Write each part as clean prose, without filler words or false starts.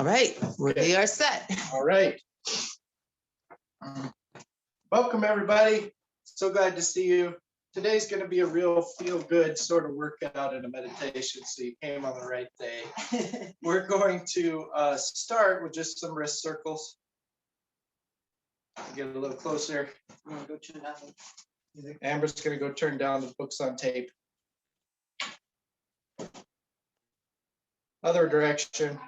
All right, we are set. All right. Welcome, everybody. So glad to see you. Today's going to be a real feel-good sort of workout and a meditation, so you came on the right day. We're going to start with just some wrist circles. Get a little closer. I'm gonna go turn down. Amber's going to go turn down the books on tape. Other direction.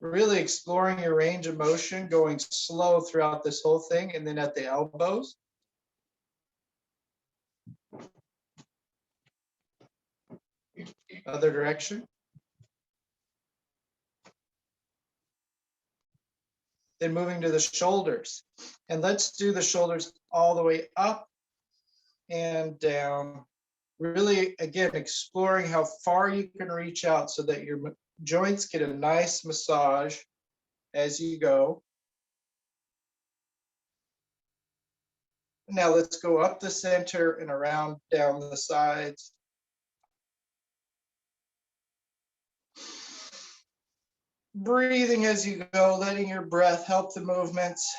Really exploring your range of motion, going slow throughout this whole thing, and then at the elbows. Other direction. Then moving to the shoulders. And let's do the shoulders all the way up and down. Really, again, exploring how far you can reach out so that your joints get a nice massage as you go. Now let's go up the center and around down the sides. Breathing as you go, letting your breath help the movements.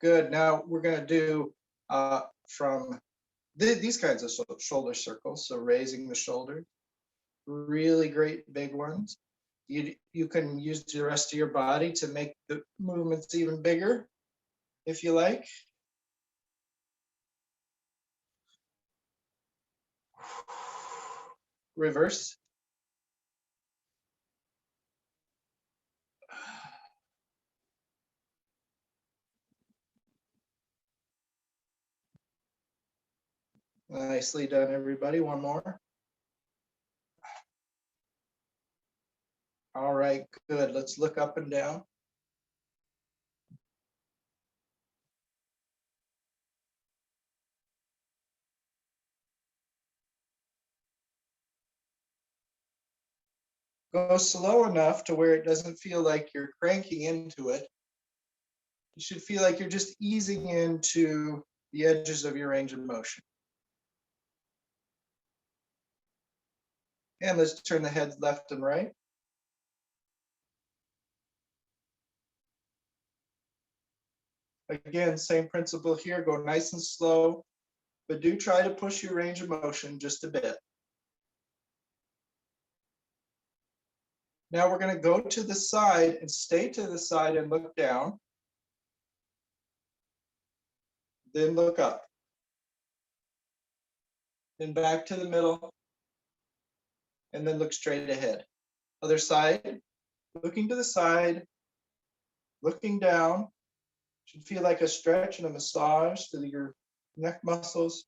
Good. Now we're going to do from these kinds of shoulder circles. So raising the shoulders, really great big ones. You can use the rest of your body to make the movements even bigger if you like. Reverse. Nicely done, everybody. One more. All right, good. Let's look up and down. Go slow enough to where it doesn't feel like you're cranking into it. You should feel like you're just easing into the edges of your range of motion. And let's turn the head left and right. Again, same principle here. Go nice and slow, but do try to push your range of motion just a bit. Now we're going to go to the side and stay to the side and look down. Then look up. Then back to the middle. And then look straight ahead. Other side, looking to the side, looking down. Should feel like a stretch and a massage to your neck muscles.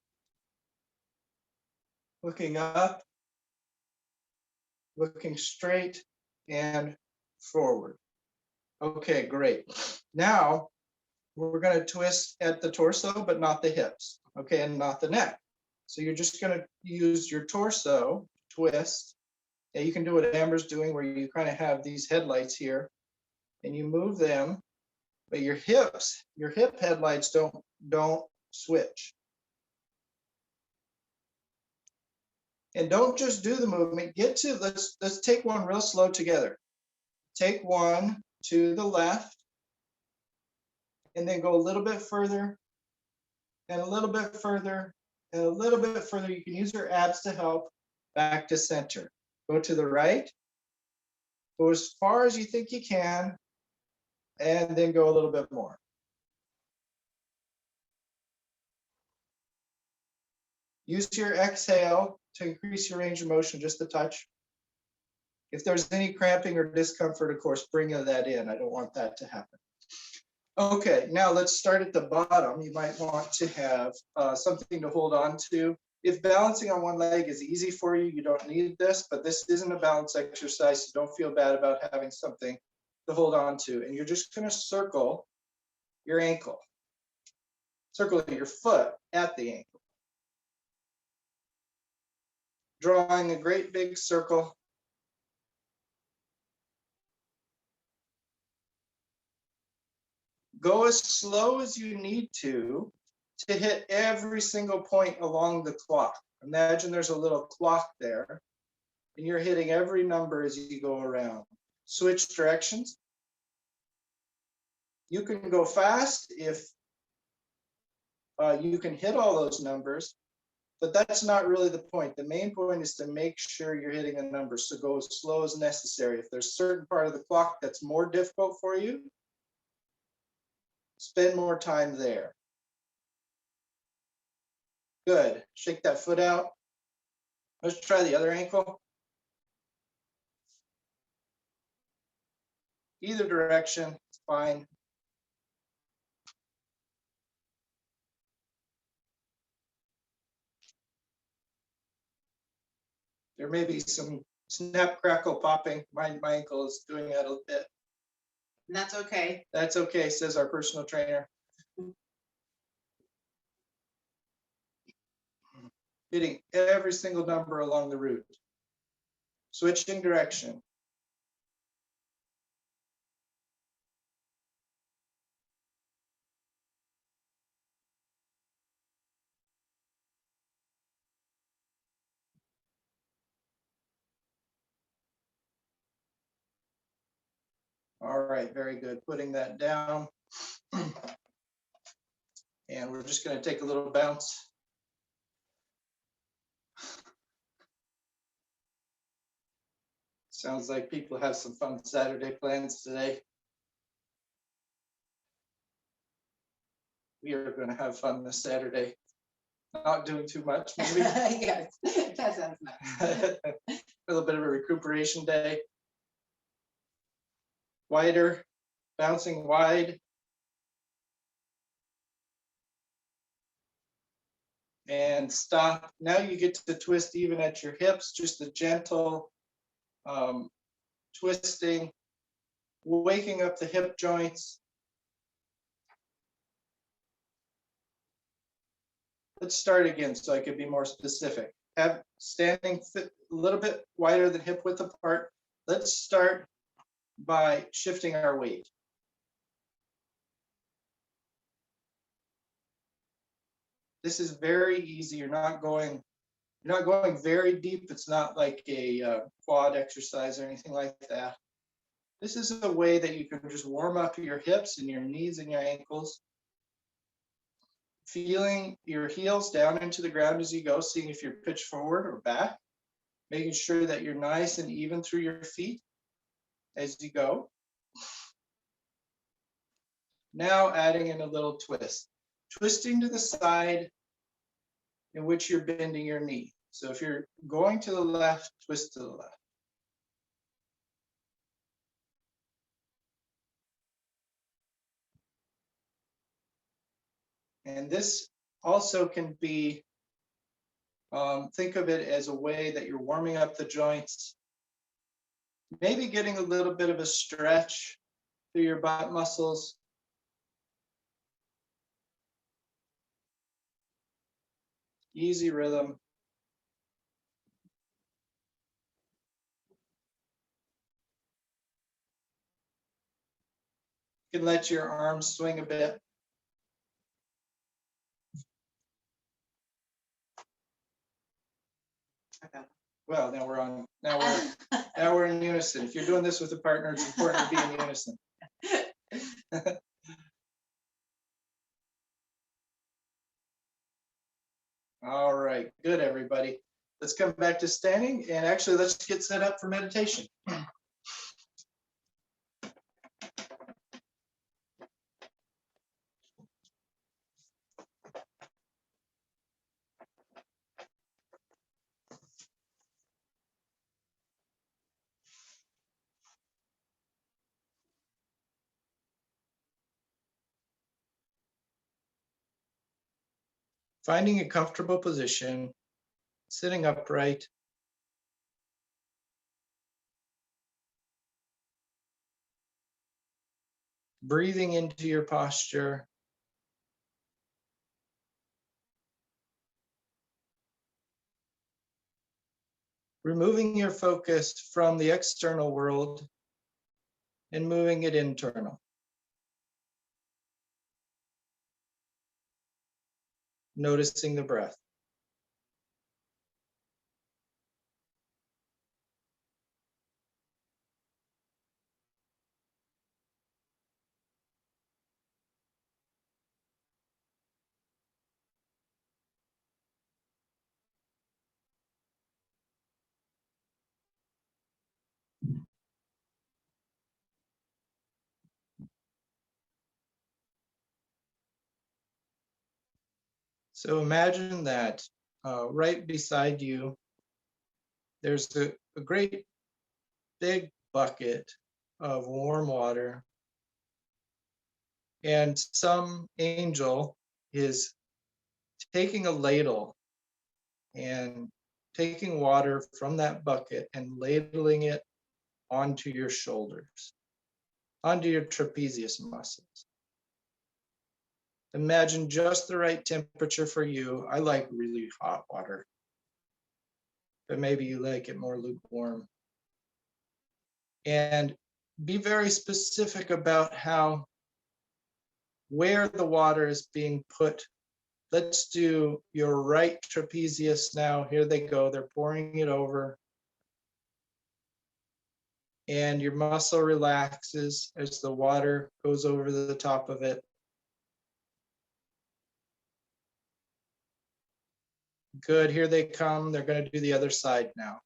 Looking up, looking straight and forward. Okay, great. Now we're going to twist at the torso, but not the hips, okay, and not the neck. So you're just going to use your torso, twist. And you can do what Amber's doing, where you kind of have these headlights here, and you move them, but your hip headlights don't switch. And don't just do the movement. Let's take one real slow together. Take one to the left, and then go a little bit further, and a little bit further, and a little bit further. You can use your abs to help. Back to center. Go to the right. Go as far as you think you can, and then go a little bit more. Use your exhale to increase your range of motion just a touch. If there's any cramping or discomfort, of course, bring that in. I don't want that to happen. Okay, now let's start at the bottom. You might want to have something to hold on to. If balancing on one leg is easy for you, you don't need this, but this isn't a balance exercise, so don't feel bad about having something to hold on to. And you're just going to circle your ankle. Circle your foot at the ankle. Drawing a great big circle. Go as slow as you need to hit every single point along the clock. Imagine there's a little clock there, and you're hitting every number as you go around. Switch directions. You can go fast if you can hit all those numbers, but that's not really the point. The main point is to make sure you're hitting a number, so go as slow as necessary. If there's a certain part of the clock that's more difficult for you, spend more time there. Good. Shake that foot out. Let's try the other ankle. Either direction, it's fine. There may be some snap, crackle, popping. My ankle is doing that a bit. And that's okay. That's okay, says our personal trainer. Hitting every single number along the route. Switching direction. All right, very good. Putting that down. And we're just going to take a little bounce. Sounds like people have some fun Saturday plans today. We are going to have fun this Saturday. Not doing too much, maybe. Yes, that sounds nice. A little bit of a recuperation day. Wider, bouncing wide. And stop. Now you get to twist even at your hips, just a gentle twisting, waking up the hip joints. Let's start again so I could be more specific. Have standing a little bit wider than hip width apart. Let's start by shifting our weight. This is very easy. You're not going very deep. It's not like a quad exercise or anything like that. This is a way that you can just warm up your hips and your knees and your ankles. Feeling your heels down into the ground as you go, seeing if you're pitched forward or back, making sure that you're nice and even through your feet as you go. Now adding in a little twist. Twisting to the side in which you're bending your knee. So if you're going to the left, twist to the left. And this also can be, think of it as a way that you're warming up the joints, maybe getting a little bit of a stretch through your butt muscles. Easy rhythm. You can let your arms swing a bit. Okay. Well, now we're in unison. If you're doing this with a partner, it's important to be in unison. All right, good, everybody. Let's come back to standing, and actually let's get set up for meditation. Finding a comfortable position, sitting upright. Breathing into your posture. Removing your focus from the external world and moving it internal. noticing the breath. So imagine that right beside you, there's a great big bucket of warm water, and some angel is taking a ladle and taking water from that bucket and ladling it onto your shoulders, onto your trapezius muscles. Imagine just the right temperature for you. I like really hot water, but maybe you like it more lukewarm. And be very specific about where the water is being put. Let's do your right trapezius now. Here they go. They're pouring it over. And your muscle relaxes as the water goes over the top of it. Good, here they come. They're going to do the other side now.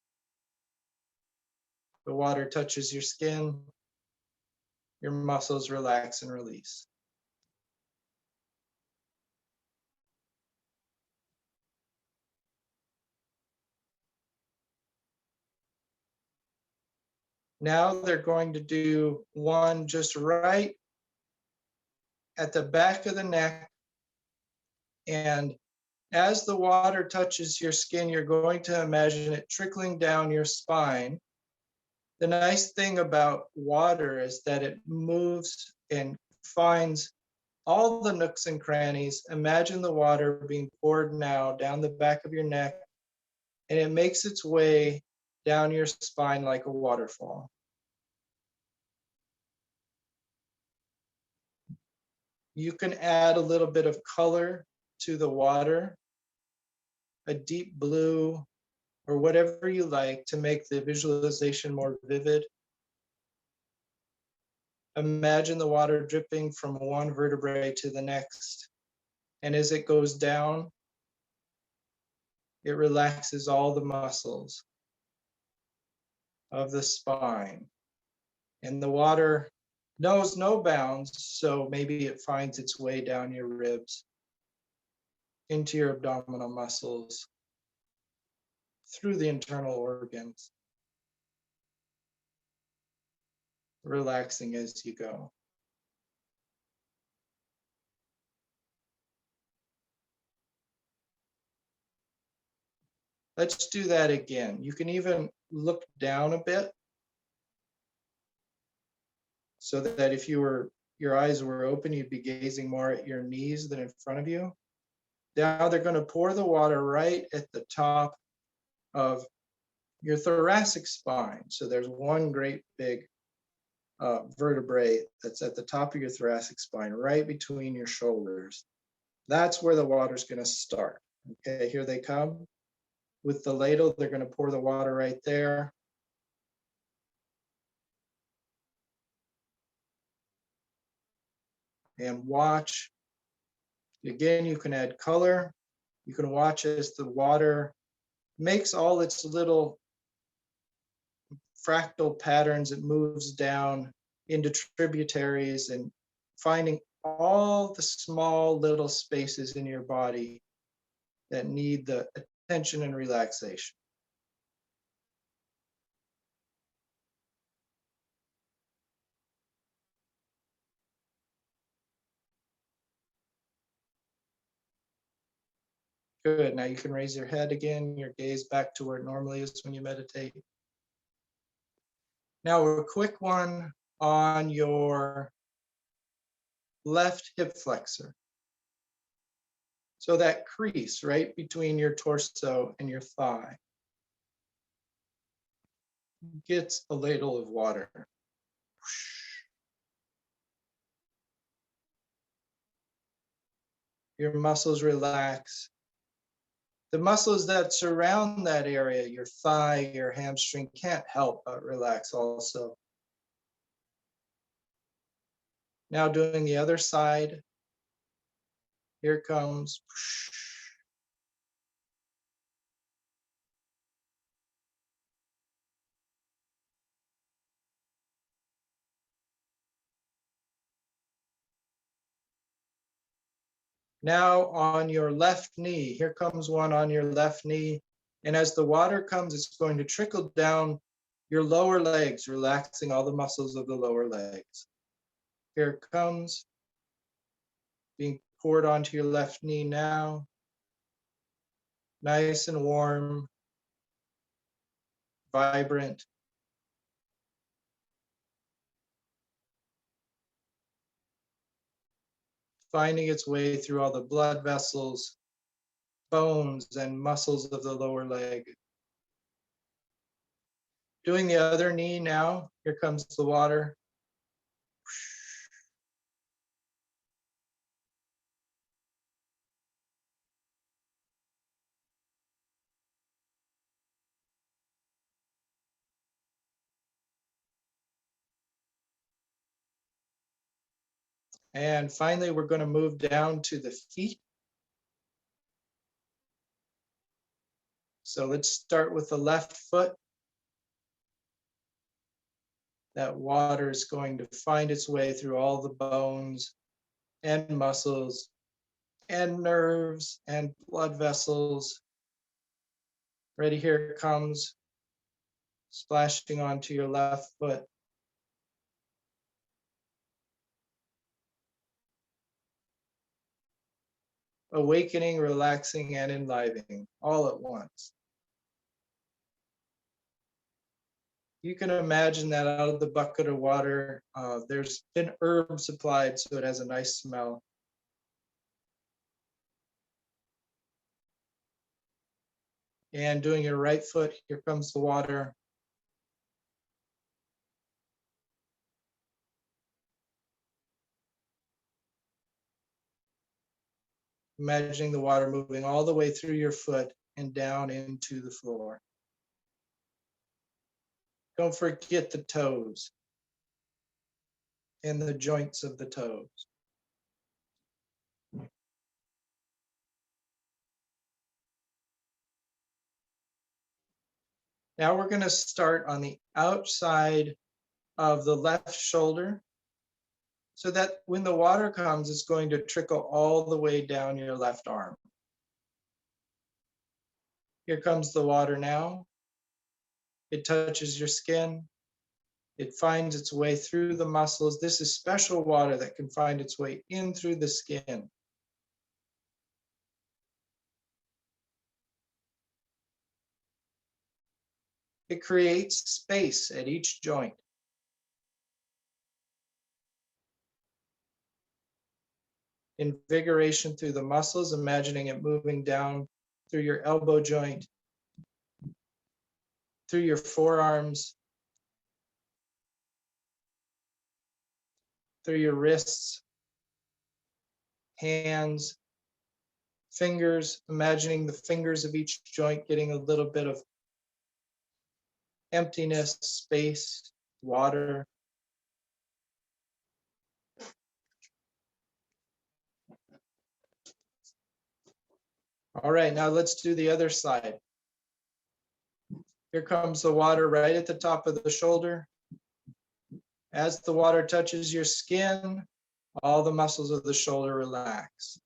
The water touches your skin. Your muscles relax and release. Now they're going to do one just right at the back of the neck. And as the water touches your skin, you're going to imagine it trickling down your spine. The nice thing about water is that it moves and finds all the nooks and crannies. Imagine the water being poured now down the back of your neck, and it makes its way down your spine like a waterfall. You can add a little bit of color to the water, a deep blue, or whatever you like to make the visualization more vivid. Imagine the water dripping from one vertebrae to the next. And as it goes down, it relaxes all the muscles of the spine. And the water knows no bounds, so maybe it finds its way down your ribs, into your abdominal muscles, through the internal organs, relaxing as you go. Let's do that again. You can even look down a bit so that if your eyes were open, you'd be gazing more at your knees than in front of you. Now they're going to pour the water right at the top of your thoracic spine. So there's one great big vertebrae that's at the top of your thoracic spine, right between your shoulders. That's where the water's going to start. Okay, here they come. With the ladle, they're going to pour the water right there. And watch. Again, you can add color. You can watch as the water makes all its little fractal patterns. It moves down into tributaries and finding all the small little spaces in your body that need the attention and relaxation. Good. Now you can raise your head again, your gaze back to where it normally is when you meditate. Now a quick one on your left hip flexor. So that crease right between your torso and your thigh gets a ladle of water. Your muscles relax. The muscles that surround that area, your thigh, your hamstring, can't help but relax also. Now doing the other side. Here it comes. Now on your left knee, here comes one on your left knee. And as the water comes, it's going to trickle down your lower legs, relaxing all the muscles of the lower legs. Here it comes, being poured onto your left knee now. Nice and warm, vibrant. Finding its way through all the blood vessels, bones, and muscles of the lower leg. Doing the other knee now. Here comes the water. And finally, we're going to move down to the feet. So let's start with the left foot. That water is going to find its way through all the bones and muscles and nerves and blood vessels. Ready, here it comes, splashing onto your left foot. Awakening, relaxing, and enlivening all at once. You can imagine that out of the bucket of water, there's been herbs applied, so it has a nice smell. And doing your right foot, here comes the water. Imagining the water moving all the way through your foot and down into the floor. Don't forget the toes and the joints of the toes. Now we're going to start on the outside of the left shoulder, so that when the water comes, it's going to trickle all the way down your left arm. Here comes the water now. It touches your skin. It finds its way through the muscles. This is special water that can find its way in through the skin. It creates space at each joint. Invigoration through the muscles, imagining it moving down through your elbow joint, through your forearms, through your wrists, hands, fingers, imagining the fingers of each joint getting a little bit of emptiness, space, water. All right, now let's do the other side. Here comes the water right at the top of the shoulder. As the water touches your skin, all the muscles of the shoulder relax.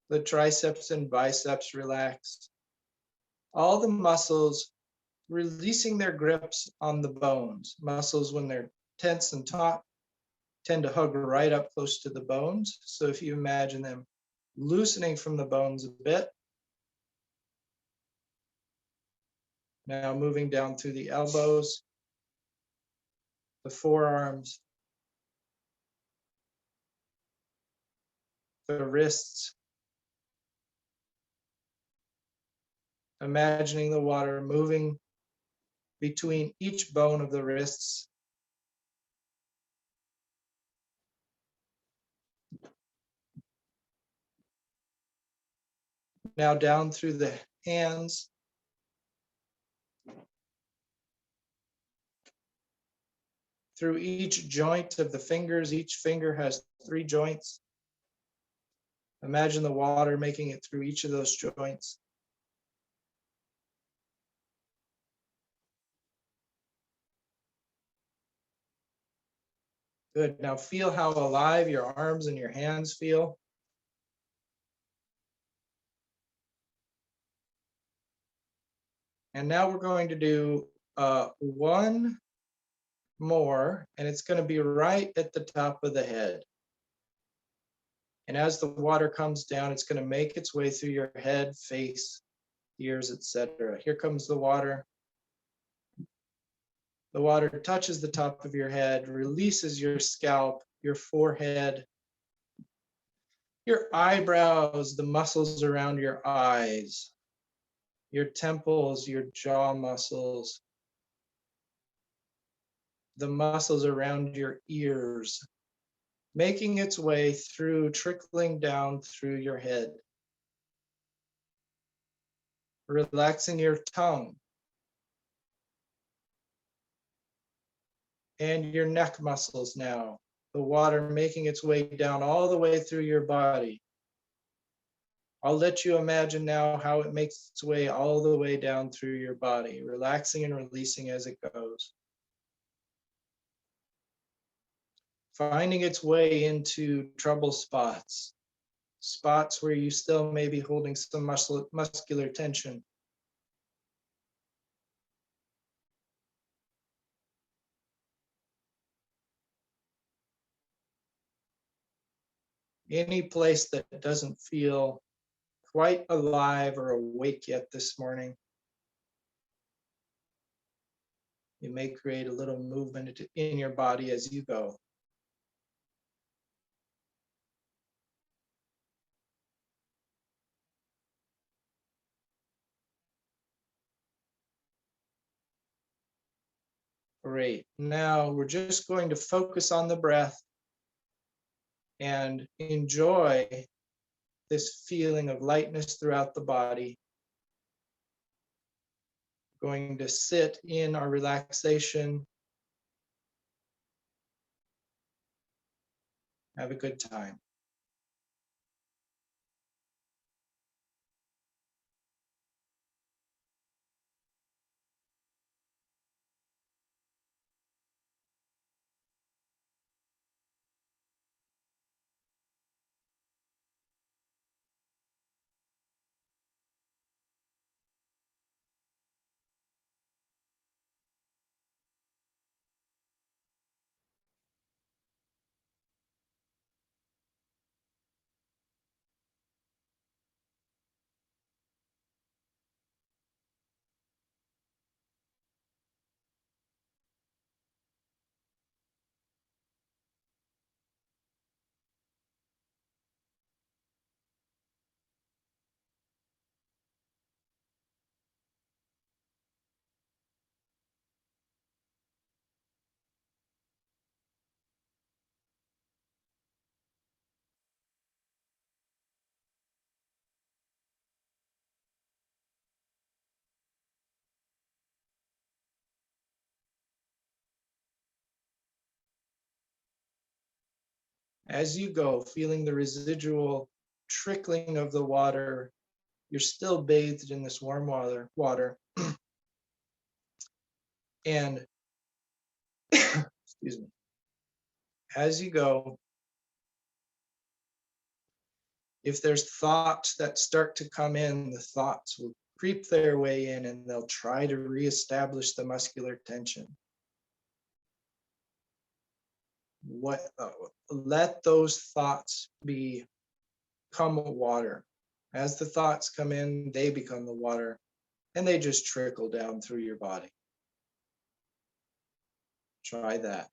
The triceps and biceps relax. All the muscles releasing their grips on the bones. Muscles, when they're tense and taut, tend to hug right up close to the bones. So if you imagine them loosening from the bones a bit, now moving down through the elbows, the forearms, the wrists, imagining the water moving between each bone of the wrists, Now down through the hands. Through each joint of the fingers, each finger has 3 joints. Imagine the water making it through each of those joints. Good. Now feel how alive your arms and your hands feel. And now we're going to do one more, and it's going to be right at the top of the head. And as the water comes down, it's going to make its way through your head, face, ears, etc. Here comes the water. The water touches the top of your head, releases your scalp, your forehead, your eyebrows, the muscles around your eyes, your temples, your jaw muscles, the muscles around your ears, making its way through, trickling down through your head. Relaxing your tongue and your neck muscles now. The water making its way down all the way through your body. I'll let you imagine now how it makes its way all the way down through your body, relaxing and releasing as it goes. Finding its way into trouble spots, spots where you still may be holding some muscular tension. Any place that doesn't feel quite alive or awake yet this morning. You may create a little movement in your body as you go. Great. Now we're just going to focus on the breath and enjoy this feeling of lightness throughout the body. Going to sit in our relaxation. Have a good time. As you go, feeling the residual trickling of the water, you're still bathed in this warm water. And excuse me, as you go, if there's thoughts that start to come in, the thoughts will creep their way in and they'll try to reestablish the muscular tension. Let those thoughts become water. As the thoughts come in, they become the water and they just trickle down through your body. Try that.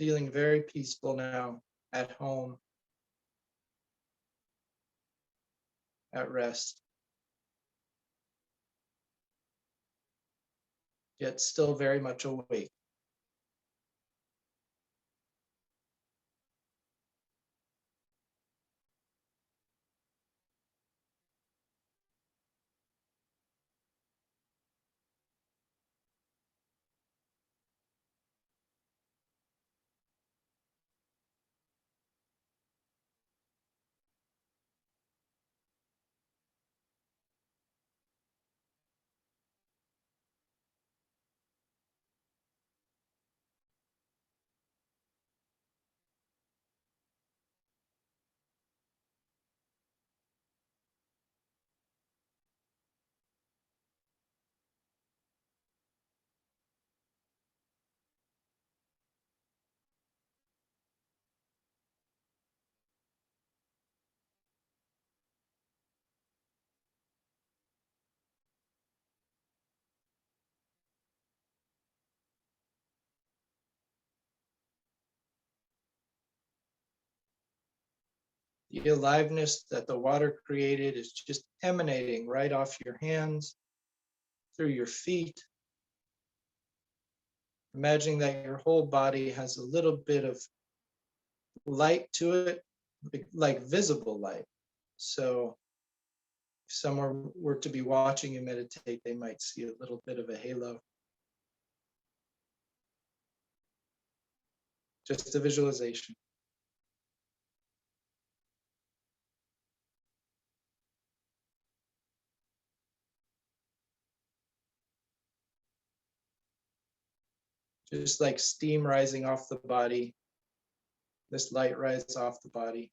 feeling very peaceful now, at home, at rest, yet still very much awake. The aliveness that the water created is just emanating right off your hands, through your feet. Imagining that your whole body has a little bit of light to it, like visible light. So if someone were to be watching you meditate, they might see a little bit of a halo. Just a visualization. Just like steam rising off the body, this light rises off the body.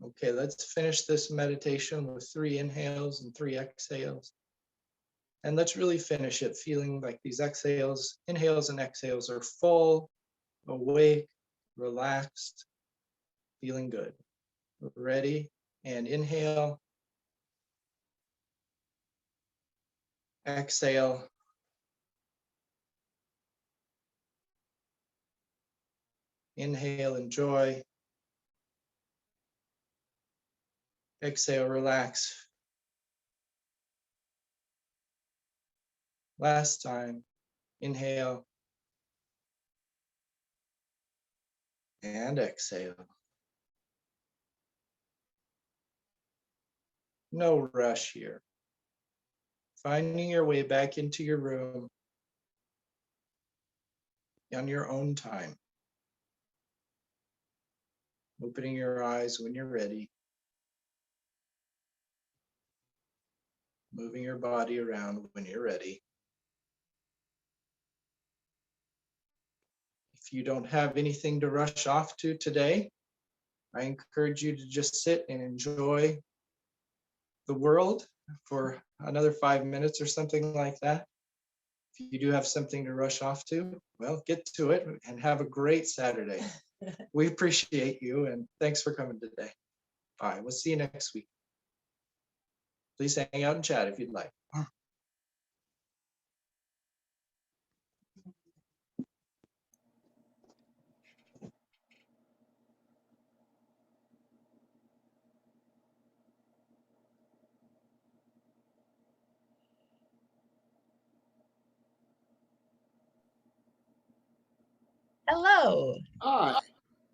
Okay, let's finish this meditation with 3 inhales and 3 exhales. And let's really finish it feeling like these inhales and exhales are full, awake, relaxed, feeling good. Ready? And inhale. Exhale. Inhale, enjoy. Exhale, relax. Last time. Inhale. And exhale. No rush here. Finding your way back into your room on your own time. Opening your eyes when you're ready. Moving your body around when you're ready. If you don't have anything to rush off to today, I encourage you to just sit and enjoy the world for another 5 minutes or something like that. If you do have something to rush off to, well, get to it and have a great Saturday. We appreciate you and thanks for coming today. Bye. We'll see you next week. Please hang out and chat if you'd like. Hello. Hi.